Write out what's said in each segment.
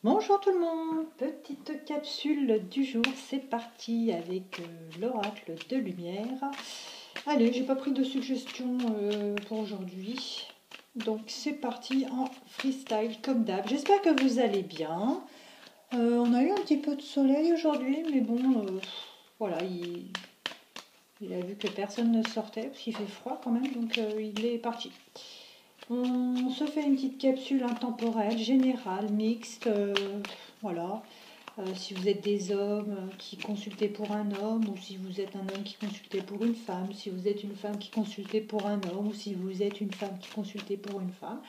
Bonjour tout le monde, petite capsule du jour, c'est parti avec l'oracle de lumière. Allez, j'ai pas pris de suggestions pour aujourd'hui, donc c'est parti en freestyle comme d'hab. J'espère que vous allez bien. On a eu un petit peu de soleil aujourd'hui, mais bon, voilà, il a vu que personne ne sortait, parce qu'il fait froid quand même, donc il est parti. On se fait une petite capsule intemporelle, générale, mixte, voilà. Si vous êtes des hommes qui consultez pour un homme, ou si vous êtes un homme qui consultez pour une femme, si vous êtes une femme qui consultez pour un homme, ou si vous êtes une femme qui consultez pour une femme,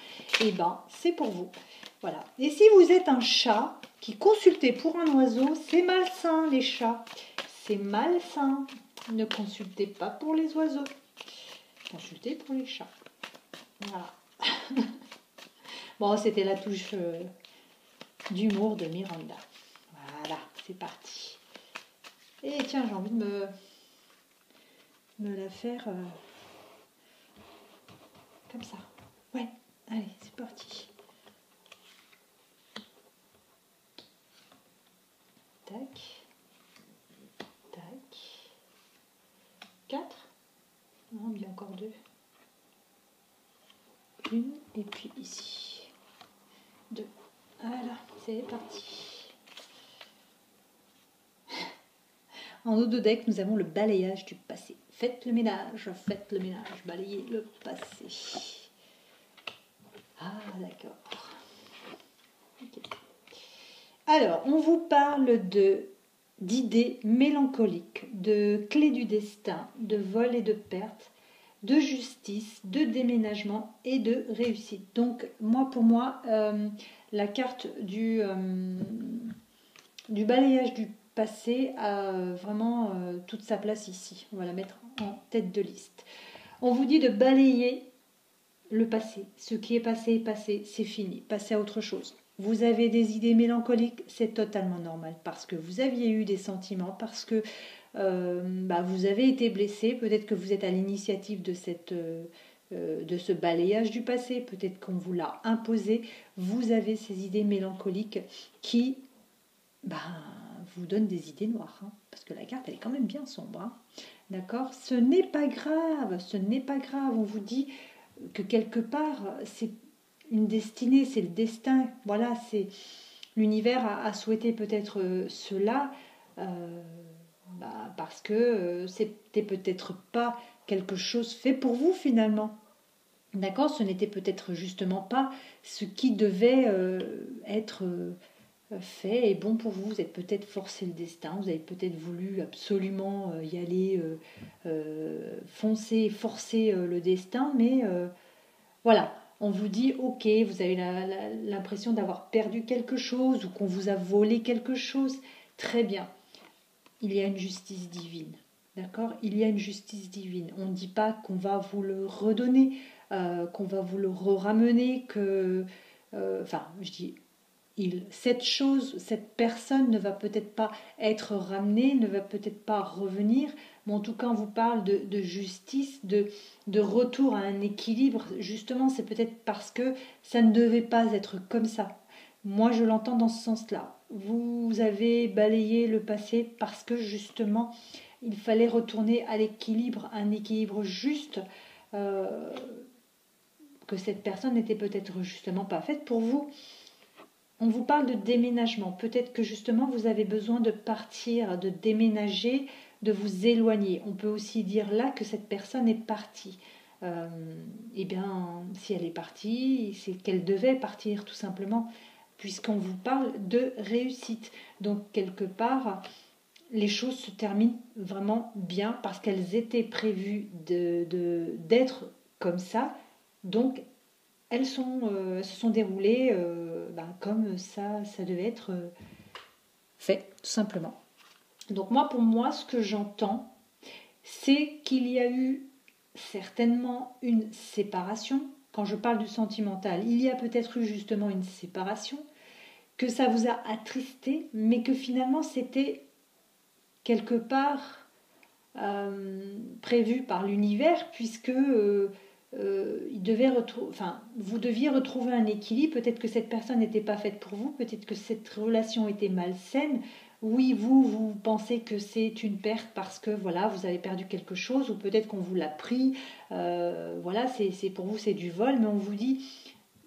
et ben c'est pour vous. Voilà. Et si vous êtes un chat qui consultez pour un oiseau, c'est malsain les chats. C'est malsain. Ne consultez pas pour les oiseaux. Consultez pour les chats. Voilà. Bon, c'était la touche d'humour de Miranda. Voilà, c'est parti. Et tiens, j'ai envie de me la faire comme ça. Ouais, allez, c'est parti. Tac, tac. 4. Non, il y a encore 2. Une, et puis ici. 2. Voilà, c'est parti. En haut de deck, nous avons le balayage du passé. Faites le ménage, balayez le passé. Ah, d'accord. Okay. Alors, on vous parle d'idées mélancoliques, de clés du destin, de vol et de perte, de justice, de déménagement et de réussite. Donc, pour moi, la carte du balayage du passé a vraiment toute sa place ici. On va la mettre en tête de liste. On vous dit de balayer le passé. Ce qui est passé, c'est fini. Passez à autre chose. Vous avez des idées mélancoliques, c'est totalement normal parce que vous aviez eu des sentiments, parce que vous avez été blessé. Peut-être que vous êtes à l'initiative de ce balayage du passé. Peut-être qu'on vous l'a imposé. Vous avez ces idées mélancoliques qui vous donnent des idées noires. Parce que la carte, elle est quand même bien sombre. D'accord ? Ce n'est pas grave. On vous dit que quelque part, c'est une destinée, c'est le destin. Voilà, c'est l'univers a souhaité peut-être cela parce que c'était peut-être pas quelque chose fait pour vous finalement. D'accord, ce n'était peut-être justement pas ce qui devait être fait et bon pour vous. Vous êtes peut-être forcé le destin, vous avez peut-être voulu absolument y aller, foncer, forcer le destin, mais voilà, on vous dit ok, vous avez l'impression d'avoir perdu quelque chose ou qu'on vous a volé quelque chose. Très bien, il y a une justice divine. D'accord ? Il y a une justice divine. On ne dit pas qu'on va vous le redonner, qu'on va vous le ramener, je dis cette personne ne va peut-être pas être ramenée, ne va peut-être pas revenir, mais en tout cas on vous parle de justice, de retour à un équilibre. Justement, c'est peut-être parce que ça ne devait pas être comme ça. Moi, je l'entends dans ce sens-là. Vous avez balayé le passé parce que justement, il fallait retourner à l'équilibre, un équilibre juste, que cette personne n'était peut-être justement pas faite pour vous. On vous parle de déménagement. Peut-être que justement vous avez besoin de partir, de déménager, de vous éloigner. On peut aussi dire là que cette personne est partie. Si elle est partie, c'est qu'elle devait partir tout simplement, puisqu'on vous parle de réussite. Donc quelque part, les choses se terminent vraiment bien parce qu'elles étaient prévues d'être comme ça. Donc elles se sont déroulées comme ça devait être fait, tout simplement. Donc pour moi, ce que j'entends, c'est qu'il y a eu certainement une séparation. Quand je parle du sentimental, il y a peut-être eu justement une séparation, que ça vous a attristé, mais que finalement c'était quelque part prévu par l'univers, puisque vous deviez retrouver un équilibre. Peut-être que cette personne n'était pas faite pour vous, peut-être que cette relation était malsaine. Oui, vous pensez que c'est une perte parce que voilà, vous avez perdu quelque chose, ou peut-être qu'on vous l'a pris. Voilà, c'est pour vous c'est du vol, mais on vous dit,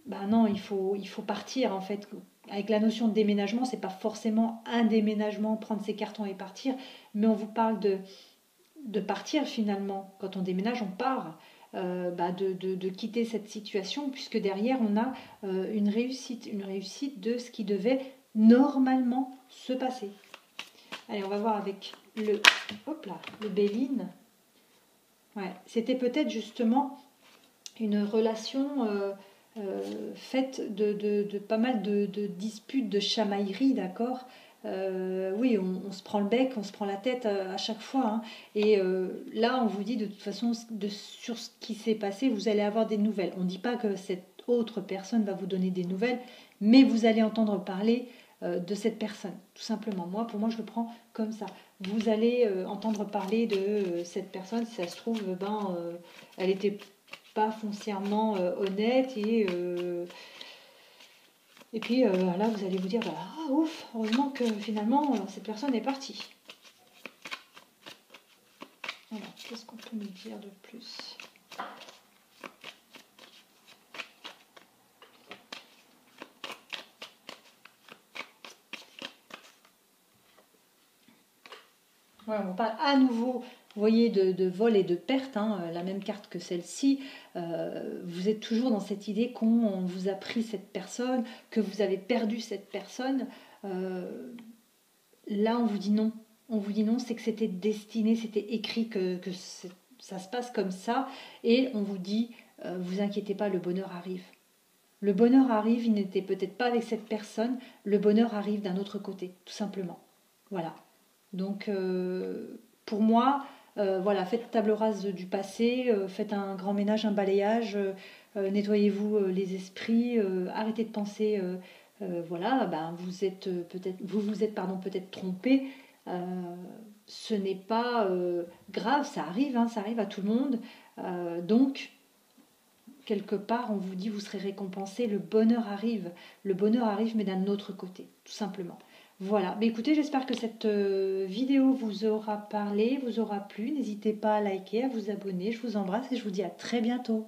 bah non, il faut partir en fait. Avec la notion de déménagement, c'est pas forcément un déménagement, prendre ses cartons et partir, mais on vous parle de partir finalement. Quand on déménage, on part. De quitter cette situation, puisque derrière on a une réussite de ce qui devait normalement se passer. Allez, on va voir avec le Béline. Ouais, c'était peut-être justement une relation faite de pas mal de disputes, de chamailleries, d'accord. Oui, on se prend le bec, on se prend la tête à chaque fois. Hein. Et là, on vous dit de toute façon, sur ce qui s'est passé, vous allez avoir des nouvelles. On ne dit pas que cette autre personne va vous donner des nouvelles, mais vous allez entendre parler de cette personne, tout simplement. Pour moi, je le prends comme ça. Vous allez entendre parler de cette personne, si ça se trouve, elle était pas foncièrement honnête et puis là vous allez vous dire ouf, heureusement que finalement cette personne est partie. Voilà, qu'est-ce qu'on peut nous dire de plus? Voilà, on parle à nouveau, vous voyez, de vol et de perte, hein, la même carte que celle-ci. Vous êtes toujours dans cette idée qu'on vous a pris cette personne, que vous avez perdu cette personne. Là, on vous dit non. On vous dit non, c'est que c'était destiné, c'était écrit que ça se passe comme ça. Et on vous dit, vous inquiétez pas, le bonheur arrive. Le bonheur arrive, il n'était peut-être pas avec cette personne, le bonheur arrive d'un autre côté, tout simplement. Voilà. Donc, pour moi, voilà, faites table rase du passé, faites un grand ménage, un balayage, nettoyez-vous les esprits, arrêtez de penser, voilà, vous vous êtes peut-être trompé. Ce n'est pas grave, ça arrive, hein, ça arrive à tout le monde. Donc, quelque part, on vous dit vous serez récompensé, le bonheur arrive, mais d'un autre côté, tout simplement. Voilà, mais écoutez, j'espère que cette vidéo vous aura parlé, vous aura plu. N'hésitez pas à liker, à vous abonner. Je vous embrasse et je vous dis à très bientôt.